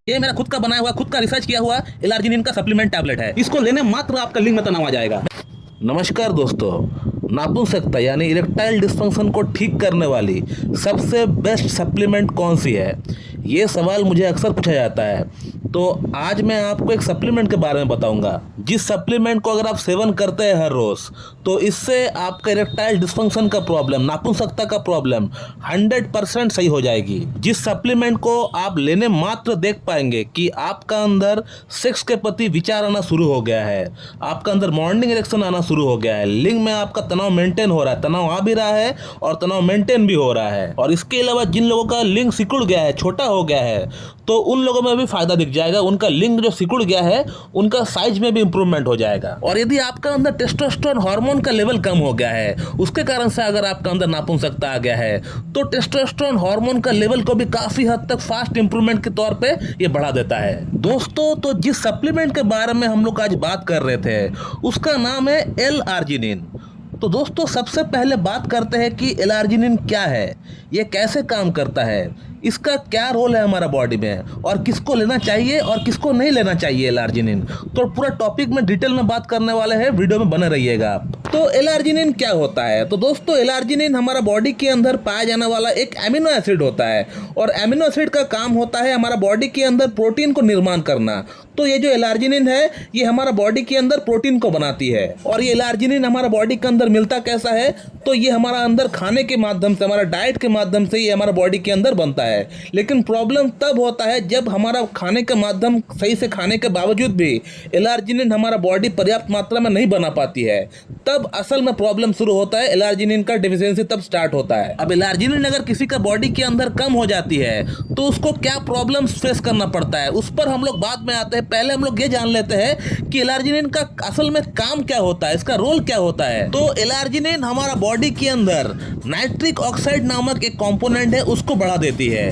ये मेरा खुद का बनाया हुआ, खुद का रिसर्च किया हुआ एलार्जिनिन का सप्लीमेंट टैबलेट है। इसको लेने मात्र आपका लिंग में तनाव आ जाएगा। नमस्कार दोस्तों, नापुंसकता यानी इरेक्टाइल डिस्फंक्शन को ठीक करने वाली सबसे बेस्ट सप्लीमेंट कौन सी है, ये सवाल मुझे अक्सर पूछा जाता है। तो आज मैं आपको एक सप्लीमेंट के बारे में बताऊंगा, जिस सप्लीमेंट को अगर आप सेवन करते हैं हर रोज, तो इससे आपका इरेक्टाइल डिस्फंक्शन का प्रॉब्लम, नापुंसकता का प्रॉब्लम 100% सही हो जाएगी। जिस सप्लीमेंट को आप लेने मात्र देख पाएंगे कि आपका अंदर सेक्स के प्रति विचार आना शुरू हो गया है, आपका अंदर मॉर्निंग इरेक्शन आना शुरू हो गया है, लिंग में आपका तनाव मेंटेन हो रहा है, तनाव आ भी रहा है और तनाव मेंटेन भी हो रहा है। और इसके अलावा जिन लोगों का लिंग सिकुड़ गया है, छोटा हो गया है, तो उन लोगों में भी फायदा दिख जाएगा। उनका लिंग जो सिकुड़ गया है, उनका साइज में भी इंप्रूवमेंट हो जाएगा। और यदि आपका अंदर टेस्टोस्टेरोन हार्मोन का लेवल कम हो गया है, उसके कारण से अगर आपका अंदर नापुंसकता आ गया है, तो टेस्टोस्टेरोन हार्मोन का लेवल को भी काफी हद तक फास्ट इंप्रूवमेंट के तौर पे ये बढ़ा देता है। दोस्तों, तो जिस सप्लीमेंट के बारे में हम लोग आज बात कर रहे थे, उसका नाम है एल-आर्जिनिन। तो दोस्तों, सबसे पहले बात करते हैं कि एल-आर्जिनिन क्या है, ये कैसे काम करता है, इसका क्या रोल है हमारा बॉडी में, और किसको लेना चाहिए और किसको नहीं लेना चाहिए एल-आर्जिनिन। तो पूरा टॉपिक में डिटेल में बात करने वाले हैं, वीडियो में बने रहिएगा आप। तो एल-आर्जिनिन क्या होता है? तो दोस्तों, एल-आर्जिनिन हमारा बॉडी के अंदर पाया जाने वाला एक एमिनो एसिड होता है, और एमिनो एसिड का काम होता है हमारा बॉडी के अंदर प्रोटीन को निर्माण करना। तो ये जो एल-आर्जिनिन है, ये हमारा बॉडी के अंदर प्रोटीन को बनाती है। और ये एल-आर्जिनिन हमारा बॉडी के अंदर मिलता कैसा है? तो ये हमारा अंदर खाने के माध्यम से, हमारा डाइट के माध्यम से ये हमारा बॉडी के अंदर बनता है। लेकिन प्रॉब्लम तब होता है जब हमारा खाने का माध्यम सही से खाने के बावजूद भी एल-आर्जिनिन हमारा बॉडी पर्याप्त मात्रा में नहीं बना पाती है, तब असल में प्रॉब्लम शुरू होता है। एल-आर्जिनिन का डिफिशियंसी तब स्टार्ट होता है। अब एल-आर्जिनिन अगर किसी का बॉडी के अंदर कम हो जाती है, तो उसको क्या प्रॉब्लम फेस करना पड़ता है, उस पर हम लोग बाद में आते हैं। पहले हम लोग ये जान लेते हैं कि एल-आर्जिनिन का असल में काम क्या होता है, इसका रोल क्या होता है। तो एल-आर्जिनिन हमारा बॉडी के अंदर नाइट्रिक ऑक्साइड नामक एक कंपोनेंट है, उसको बढ़ा देती है,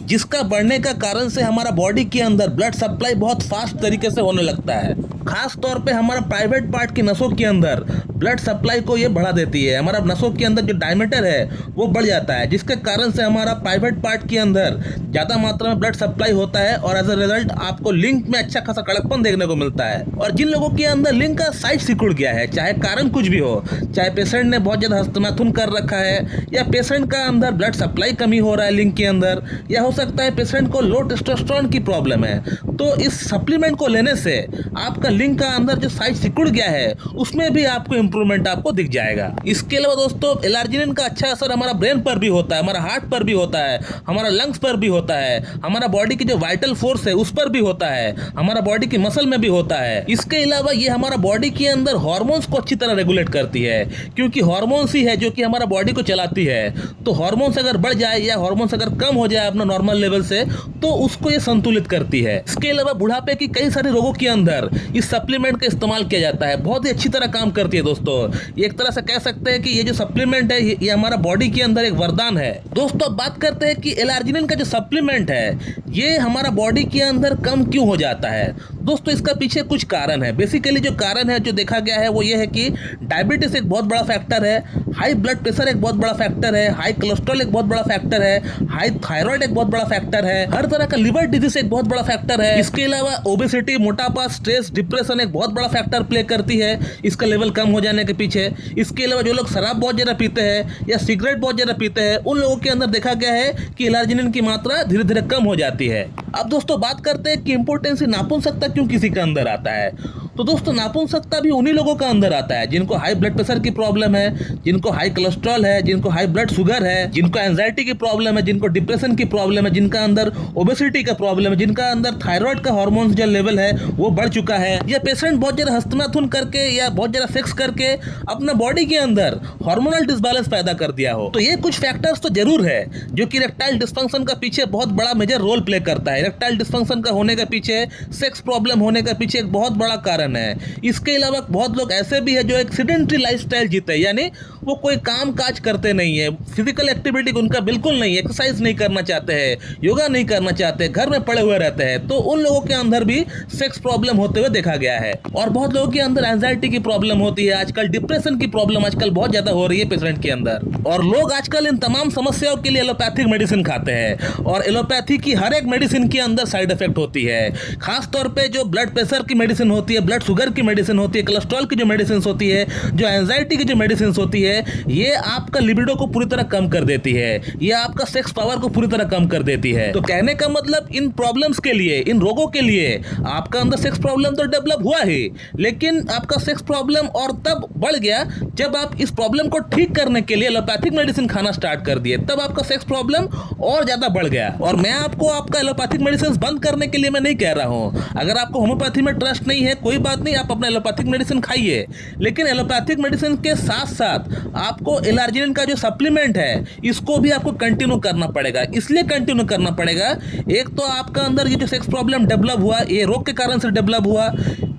जिसका बढ़ने का कारण से हमारा बॉडी के अंदर ब्लड सप्लाई बहुत फास्ट तरीके से होने लगता है। खास तौर पे हमारा प्राइवेट पार्ट की नसों के अंदर ब्लड सप्लाई को ये बढ़ा देती है। हमारा नसों के अंदर जो डायमीटर है वो बढ़ जाता है, जिसके कारण से हमारा प्राइवेट पार्ट के अंदर ज़्यादा मात्रा में ब्लड सप्लाई होता है, और एज अ रिजल्ट आपको लिंग में अच्छा खासा कड़कपन देखने को मिलता है। और जिन लोगों के अंदर लिंग का साइज सिकुड़ गया है, चाहे कारण कुछ भी हो, चाहे पेशेंट ने बहुत ज़्यादा हस्तमैथुन कर रखा है, या पेशेंट का अंदर ब्लड सप्लाई कमी हो रहा है लिंग के अंदर, या हो सकता है पेशेंट को लो टेस्टोस्टेरोन की प्रॉब्लम है, तो इस सप्लीमेंट को लेने से आपका लिंग का अंदर जो साइज सिकुड़ गया है, उसमें भी आपको इंप्रूवमेंट आपको दिख जाएगा। इसके अलावा दोस्तों, एल-आर्जिनिन का अच्छा असर हमारा ब्रेन पर भी होता है, हमारा हार्ट पर भी होता है, हमारा लंग्स पर भी होता है, हमारा बॉडी की जो वाइटल फोर्स है उस पर भी होता है, हमारा बॉडी की मसल में भी होता है। इसके अलावा ये हमारा बॉडी के अंदर हार्मोन्स को अच्छी तरह रेगुलेट करती है, क्योंकि हार्मोन्स ही है जो कि हमारा बॉडी को चलाती है। तो हार्मोन्स अगर बढ़ जाए या हार्मोन्स अगर कम हो जाए अपना नॉर्मल लेवल से, तो उसको ये संतुलित करती है। इसके अलावा बुढ़ापे की कई सारे रोगों के अंदर इस सप्लीमेंट का इस्तेमाल किया जाता है, बहुत ही अच्छी तरह काम करती है दोस्तों। ये एक तरह से कह सकते हैं कि ये जो सप्लीमेंट है, ये हमारा बॉडी के अंदर एक वरदान है। दोस्तों, अब बात करते हैं कि एल-आर्जिनिन का जो सप्लीमेंट है, ये हमारा बॉडी के अंदर कम क्यों हो जाता है। दोस्तों, इसका पीछे कुछ कारण है। बेसिकली जो कारण है, जो देखा गया है, वो ये है कि डायबिटीज एक बहुत बड़ा फैक्टर है, हाई ब्लड प्रेशर एक बहुत बड़ा फैक्टर है, हाई कोलेस्ट्रॉल एक बहुत बड़ा फैक्टर है, हाई थायराइड एक बहुत बड़ा फैक्टर है, हर तरह का लिवर डिजीज एक बहुत बड़ा फैक्टर है। इसके अलावा ओबेसिटी, मोटापा, स्ट्रेस, डिप्रेशन एक बहुत बड़ा फैक्टर प्ले करती है इसका लेवल कम हो जाने के पीछे। इसके अलावा जो लोग शराब बहुत ज़्यादा पीते हैं या सिगरेट बहुत ज़्यादा पीते हैं, उन लोगों के अंदर देखा गया है कि एल-आर्जिनिन की मात्रा धीरे धीरे कम हो जाती है। अब दोस्तों, बात करते हैं कि इंपोर्टेंसी नापुंसकता क्यों किसी के अंदर आता है। तो दोस्तों, नापुंसकता भी उन्हीं लोगों का अंदर आता है जिनको हाई ब्लड प्रेशर की प्रॉब्लम है, जिनको हाई कोलेस्ट्रॉल है, जिनको हाई ब्लड शुगर है, जिनको एंजाइटी की प्रॉब्लम है, जिनको डिप्रेशन की प्रॉब्लम है, जिनका अंदर ओबेसिटी का प्रॉब्लम है, जिनका अंदर थायराइड का हार्मोन जो लेवल है वो बढ़ चुका है, या पेशेंट बहुत ज़्यादा हस्तमैथुन करके या बहुत ज़्यादा सेक्स करके अपना बॉडी के अंदर हार्मोनल डिसबैलेंस पैदा कर दिया हो। तो ये कुछ फैक्टर्स तो जरूर है जो कि इरेक्टाइल डिस्फंक्शन का पीछे बहुत बड़ा मेजर रोल प्ले करता है। इरेक्टाइल डिस्फंक्शन का होने के पीछे, सेक्स प्रॉब्लम होने के पीछे एक बहुत बड़ा कारण है। इसके अलावा बहुत लोग ऐसे भी है जो एक सेडेंटरी लाइफस्टाइल जीते हैं, यानी वो कोई काम काज करते नहीं है, फिजिकल एक्टिविटी उनका बिल्कुल नहीं, एक्सरसाइज नहीं करना चाहते हैं, योगा नहीं करना चाहते, घर में पड़े हुए रहते हैं, तो उन लोगों के अंदर भी सेक्स प्रॉब्लम होते हुए देखा गया है। और बहुत लोगों के अंदर एंजाइटी की प्रॉब्लम होती है, आजकल डिप्रेशन की प्रॉब्लम आजकल बहुत ज्यादा हो रही है पेशेंट के अंदर। और लोग आजकल इन तमाम समस्याओं के लिए एलोपैथिक मेडिसिन खाते हैं, और एलोपैथी की हर एक मेडिसिन के अंदर साइड इफेक्ट होती है। खास तौर पे जो ब्लड प्रेशर की मेडिसिन होती है, ब्लड शुगर की मेडिसिन होती है, कोलेस्ट्रॉल की जो मेडिसिन होती है, जो एंजाइटी की जो मेडिसिन होती है, ये आपका लिबिडो को पूरी तरह कम कर देती है, ये आपका सेक्स पावर को पूरी तरह कम कर देती है। तो कहने का मतलब इन प्रॉब्लम्स के लिए, इन रोगों के लिए आपका अंदर सेक्स प्रॉब्लम तो डेवलप हुआ ही, लेकिन आपका सेक्स प्रॉब्लम और तब बढ़ गया जब आप इस प्रॉब्लम को ठीक करने के लिए एलोपैथिक मेडिसिन खाना स्टार्ट कर दिए, तब आपका सेक्स प्रॉब्लम और ज्यादा बढ़ गया। और मैं आपको आपका एलोपैथिक मेडिसिन बंद करने के लिए मैं नहीं कह रहा हूं। अगर आपको होम्योपैथी में ट्रस्ट नहीं है, कोई बात नहीं, आप अपना एलोपैथिक मेडिसिन खाइए, लेकिन एलोपैथिक मेडिसिन के साथ साथ आपको एलार्जिनिन का जो सप्लीमेंट है, इसको भी आपको कंटिन्यू करना पड़ेगा। इसलिए कंटिन्यू करना पड़ेगा, एक तो आपका अंदर ये जो सेक्स प्रॉब्लम डेवलप हुआ, ये रोग के कारण से डेवलप हुआ,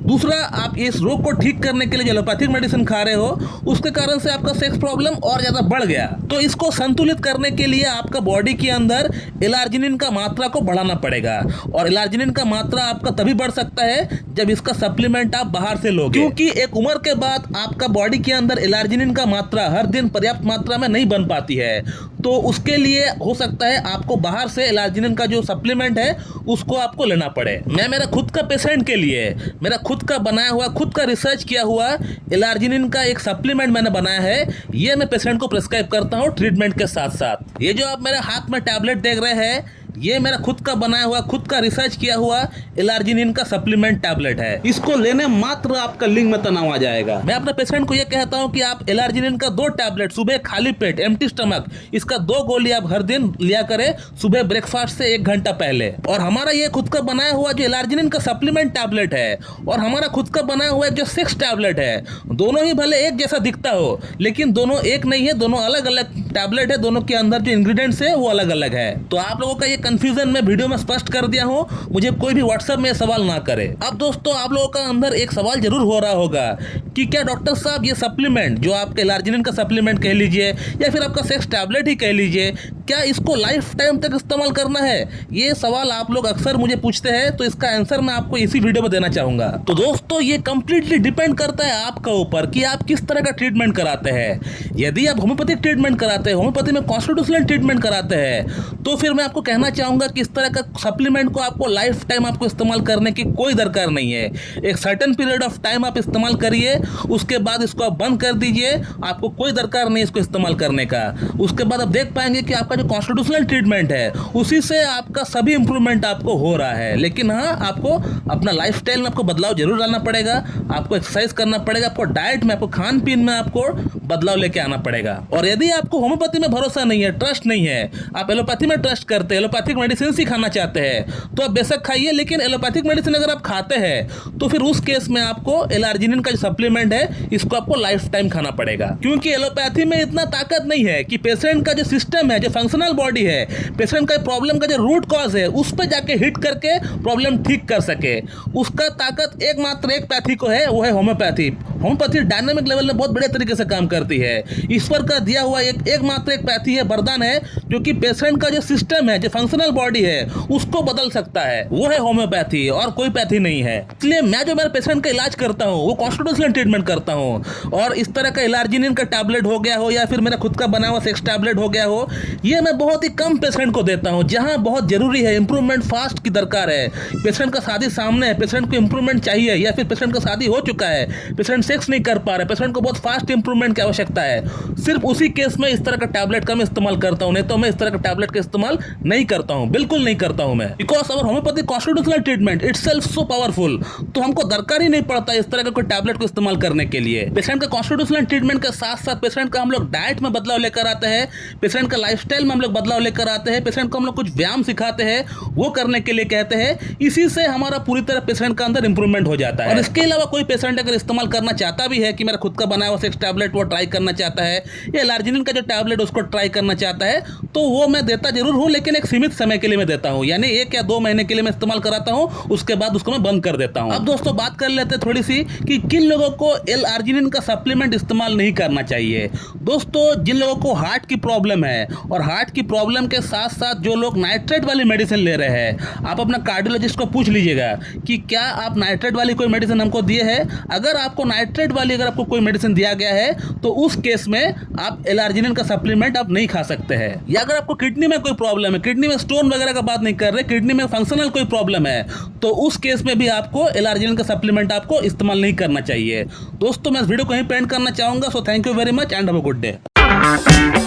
दूसरा आप इस रोग को ठीक करने के लिए जो एलोपैथिक मेडिसिन खा रहे हो, उसके कारण से आपका सेक्स प्रॉब्लम और ज्यादा बढ़ गया। तो इसको संतुलित करने के लिए आपका बॉडी के अंदर एलार्जिनिन का मात्रा को बढ़ाना पड़ेगा, और एलार्जिनिन का मात्रा आपका तभी बढ़ सकता है जब इसका सप्लीमेंट आप बाहर से लोगे, क्योंकि एक उम्र के बाद आपका बॉडी के अंदर एलार्जिनिन का मात्रा हर दिन पर्याप्त मात्रा में नहीं बन पाती है। तो उसके लिए हो सकता है आपको बाहर से एलार्जिनिन का जो सप्लीमेंट है उसको आपको लेना पड़े। मैं मेरा खुद का पेशेंट के लिए मेरा खुद का बनाया हुआ, खुद का रिसर्च किया हुआ एलार्जिनिन का एक सप्लीमेंट मैंने बनाया है, ये मैं पेशेंट को प्रिस्क्राइब करता हूँ ट्रीटमेंट के साथ साथ। ये जो आप मेरे हाथ में टैबलेट देख रहे हैं, ये मेरा खुद का बनाया हुआ, खुद का रिसर्च किया हुआ एलार्जिनिन का सप्लीमेंट टैबलेट है। इसको लेने मात्र आपका लिंग में तनाव आ जाएगा। मैं अपने पेशेंट को ये कहता हूँ कि आप एलार्जिनिन का 2 टैबलेट सुबह खाली पेट, एम्प्टी स्टमक, इसका 2 गोली आप हर दिन लिया करें सुबह ब्रेकफास्ट से 1 घंटा पहले। और हमारा ये खुद का बनाया हुआ जो एलार्जिनिन का सप्लीमेंट टैबलेट है, और हमारा खुद का बनाया हुआ जो सेक्स टैबलेट है, दोनों ही भले एक जैसा दिखता हो, लेकिन दोनों एक नहीं है, दोनों अलग अलग टैबलेट है, दोनों के अंदर जो इंग्रेडिएंट्स है वो अलग अलग है। तो आप लोगों का ये कंफ्यूजन मैं वीडियो में स्पष्ट कर दिया हूं, मुझे कोई भी व्हाट्सएप में सवाल ना करे। अब दोस्तों, आप लोगों का अंदर एक सवाल जरूर हो रहा होगा कि क्या डॉक्टर साहब ये सप्लीमेंट जो आपके एलार्जिनिन का सप्लीमेंट कह लीजिए या फिर आपका सेक्स टैबलेट ही कह लीजिए, क्या इसको लाइफ टाइम तक इस्तेमाल करना है? ये सवाल आप लोग अक्सर मुझे पूछते हैं, तो इसका आंसर मैं आपको इसी वीडियो में देना चाहूंगा। तो दोस्तों, ये कंप्लीटली डिपेंड करता है आपका ऊपर कि आप किस तरह का ट्रीटमेंट कराते हैं। यदि आप होम्योपैथिक ट्रीटमेंट कराते हैं, होम्योपैथी में कॉन्स्टिट्यूशनल ट्रीटमेंट कराते हैं, तो फिर मैं आपको कहना चाहूंगा कि इस तरह का सप्लीमेंट को आपको लाइफ टाइम आपको इस्तेमाल करने की कोई दरकार नहीं है। एक सर्टेन पीरियड ऑफ टाइम आप इस्तेमाल करिए, उसके बाद इसको आप बंद कर दीजिए, आपको कोई दरकार नहीं इसको इस्तेमाल करने का। उसके बाद आप देख पाएंगे कि आपका जो कॉन्स्टिट्यूशनल ट्रीटमेंट है, उसी से आपका सभी इंप्रूवमेंट आपको हो रहा है। लेकिन हाँ, आपको अपना लाइफस्टाइल में आपको बदलाव जरूर लाना पड़ेगा, आपको एक्सरसाइज करना पड़ेगा, आपको डाइट में, आपको खान पीन में आपको बदलाव लेके आना पड़ेगा। और यदि आपको होम्योपैथी में भरोसा नहीं है, ट्रस्ट नहीं है, आप एलोपैथी में ट्रस्ट करते हैं, एलोपैथिक मेडिसिन ही खाना चाहते हैं, तो आप बेशक खाइए, लेकिन एलोपैथिक मेडिसिन अगर आप खाते हैं तो फिर उस केस में आपको एलार्जिनिन का जो सप्लीमेंट है, इसको आपको लाइफ टाइम खाना पड़ेगा। क्योंकि एलोपैथी में इतना ताकत नहीं है कि पेशेंट का जो सिस्टम है, जो फंक्शनल बॉडी है, पेशेंट का प्रॉब्लम का जो रूट कॉज है, उस पर जाके हिट करके प्रॉब्लम ठीक कर सके। उसका ताकत एकमात्र एक पैथी को है, वो है होम्योपैथी। होम्योपैथी डायनामिक लेवल में बहुत बड़े तरीके से काम करती है। ईश्वर का दिया हुआ एकमात्र एक पैथी है, वरदान है, जो कि पेशेंट का जो सिस्टम है, जो फंक्शनल बॉडी है, उसको बदल सकता है, वो है होम्योपैथी, और कोई पैथी नहीं है। इसलिए मैं जो मेरे पेशेंट का इलाज करता हूँ, वो कॉन्स्टिट्यूशनल ट्रीटमेंट करता हूँ। और इस तरह का एलार्जिनिन का टैबलेट हो गया हो, या फिर मेरा खुद का बना हुआ सेक्स टैबलेट हो गया हो, ये मैं बहुत ही कम पेशेंट को देता हूँ, जहाँ बहुत जरूरी है, इंप्रूवमेंट फास्ट की दरकार है। पेशेंट का शादी सामने है, पेशेंट को इंप्रूवमेंट चाहिए, या फिर पेशेंट का शादी हो चुका है, पेशेंट सेक्स नहीं कर पा रहे, पेशेंट को बहुत फास्ट इंप्रूवमेंट की आवश्यकता है, सिर्फ उसी केस में इस तरह का टैबलेट का मैं इस्तेमाल करता हूँ। नहीं तो मैं इस तरह का टैबलेट का इस्तेमाल नहीं करता हूँ, बिल्कुल नहीं करता हूँ मैं। Because our homeopathic constitutional treatment itself so powerful, तो हमको दरकार ही नहीं पड़ता इस तरह का कोई टैबलेट को इस्तेमाल करने के लिए। पेशेंट का कॉन्स्टिट्यूशनल ट्रीटमेंट के साथ साथ पेशेंट का हम लोग डाइट में बदलाव लेकर आते हैं, पेशेंट का लाइफस्टाइल में हम लोग बदलाव लेकर आते हैं, पेशेंट को हम लोग कुछ व्यायाम सिखाते हैं, वो करने के लिए कहते हैं। इसी से हमारा पूरी तरह पेशेंट का अंदर इंप्रूवमेंट हो जाता है। और इसके अलावा कोई पेशेंट अगर इस्तेमाल करना चाहता भी है कि मेरा खुद का बनाया हुआ सेक्स टैबलेट वो ट्राई करना चाहता है, या एलार्जिनिन का जो टैबलेट उसको ट्राई करना चाहता है, तो वो मैं देता जरूर हूँ, लेकिन एक सीमित समय के लिए मैं देता हूँ, यानी 1 या 2 महीने के लिए मैं इस्तेमाल कराता हूँ, उसके बाद उसको मैं बंद कर देता हूँ। अब दोस्तों बात कर लेते हैं थोड़ी सी कि किन लोगों को एलार्जिनिन का सप्लीमेंट इस्तेमाल नहीं करना चाहिए। दोस्तों जिन लोगों को हार्ट की प्रॉब्लम है, और हार्ट की प्रॉब्लम के साथ साथ जो लोग नाइट्रेट वाली मेडिसिन ले रहे हैं, आप अपना कार्डियोलॉजिस्ट को पूछ लीजिएगा कि क्या आप नाइट्रेट वाली कोई मेडिसिन हमको दिए है। अगर आपको नाइट्रेट वाली अगर आपको कोई मेडिसिन दिया गया है तो उस केस में आप एलार्जिनिन का सप्लीमेंट आप नहीं खा सकते हैं। या अगर आपको किडनी में कोई प्रॉब्लम है, किडनी में स्टोन वगैरह का बात नहीं कर रहे, किडनी में फंक्शनल कोई प्रॉब्लम है, तो उस केस में भी आपको एलार्जिनिन का सप्लीमेंट आपको इस्तेमाल नहीं करना चाहिए। दोस्तों मैं इस वीडियो को यहीं पे एंड करना चाहूंगा। So thank you very much and have a good day.